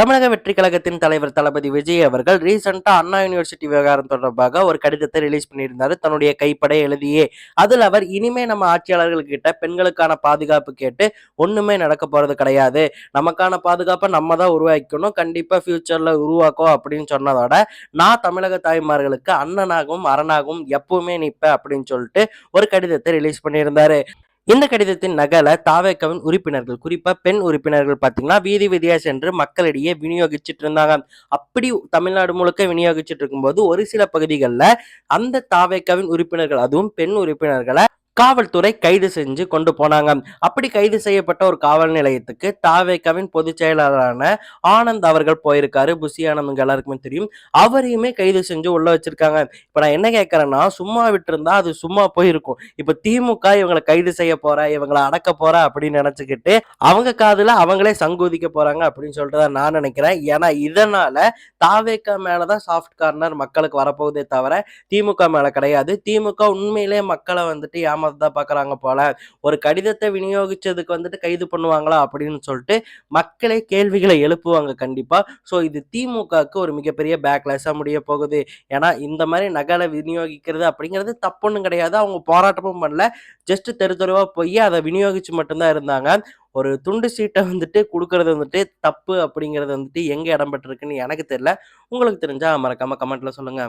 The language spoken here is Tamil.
தமிழக வெற்றி கழகத்தின் தலைவர் தளபதி விஜய் அவர்கள் ரீசெண்டா அண்ணா யூனிவர்சிட்டி விவகாரம் தொடர்பாக ஒரு கடிதத்தை ரிலீஸ் பண்ணியிருந்தாரு தன்னுடைய கைப்பட எழுதியே. அதுல அவர் இனிமே நம்ம ஆட்சியாளர்கள் கிட்ட பெண்களுக்கான பாதுகாப்பு கேட்டு ஒண்ணுமே நடக்க போறது கிடையாது, நமக்கான பாதுகாப்பை நம்ம தான் உருவாக்கணும், கண்டிப்பா ஃபியூச்சர்ல உருவாக்கும் அப்படின்னு சொன்னதோட, நான் தமிழக தாய்மார்களுக்கு அண்ணனாகவும் அரணாகவும் எப்பவுமே நிற்பேன் அப்படின்னு சொல்லிட்டு ஒரு கடிதத்தை ரிலீஸ் பண்ணியிருந்தாரு. இந்த கடிதத்தின் நகலை தாவேக்காவின் உறுப்பினர்கள், குறிப்பா பெண் உறுப்பினர்கள் பாத்தீங்கன்னா வீதி வீதியா சென்று மக்களிடையே விநியோகிச்சுட்டு இருந்தாங்க. அப்படி தமிழ்நாடு முழுக்க விநியோகிச்சுட்டு இருக்கும்போது ஒரு சில பகுதிகளில் அந்த தாவேக்காவின் உறுப்பினர்கள், அதுவும் பெண் உறுப்பினர்களை காவல்துறை கைது செஞ்சு கொண்டு போனாங்க. அப்படி கைது செய்யப்பட்ட ஒரு காவல் நிலையத்துக்கு தாவேக்காவின் பொதுச் செயலாளரான ஆனந்த் அவர்கள் போயிருக்காரு. புஷி ஆனந்த் எல்லாருக்குமே தெரியும். அவரையுமே கைது செஞ்சு உள்ள வச்சிருக்காங்க. இப்ப நான் என்ன கேட்கறேன்னா, சும்மா விட்டுருந்தா அது சும்மா போயிருக்கும். இப்ப திமுக இவங்களை கைது செய்ய போற, இவங்களை அடக்க போற அப்படின்னு நினைச்சுக்கிட்டு அவங்க காதுல அவங்களே சங்கூதிக்க போறாங்க அப்படின்னு சொல்லிட்டு தான் நான் நினைக்கிறேன். ஏன்னா இதனால தாவேக்கா மேலதான் சாஃப்ட் கார்னர் மக்களுக்கு வரப்போகுதே தவிர திமுக மேல கிடையாது. திமுக உண்மையிலே மக்களை வந்துட்டு ஏமாத்ததான் பாக்குறாங்க போல. ஒரு கடிதத்தை விநியோகிச்சதுக்கு வந்துட்டு கைது பண்ணுவாங்களா அப்படின்னு சொல்லிட்டு மக்களே கேள்விகளை எழுப்புவாங்க கண்டிப்பா. சோ இது திமுகவுக்கு ஒரு மிகப்பெரிய பேக்லாஷா முடிய போகுது. ஏன்னா இந்த மாதிரி நகலை விநியோகிக்கிறது அப்படிங்கிறது தப்புன்னு கிடையாது. அவங்க போராட்டமும் பண்ணல, ஜஸ்ட் தெரு தெருவா போய் அதை விநியோகிச்சு மட்டும்தான் இருந்தாங்க. ஒரு துண்டு சீட்டை வந்துட்டு கொடுக்கறது வந்துட்டு தப்பு அப்படிங்கிறது வந்துட்டு எங்க இடம்பெற்றிருக்குன்னு எனக்கு தெரியல. உங்களுக்கு தெரிஞ்சா மறக்காம கமெண்ட்ல சொல்லுங்க.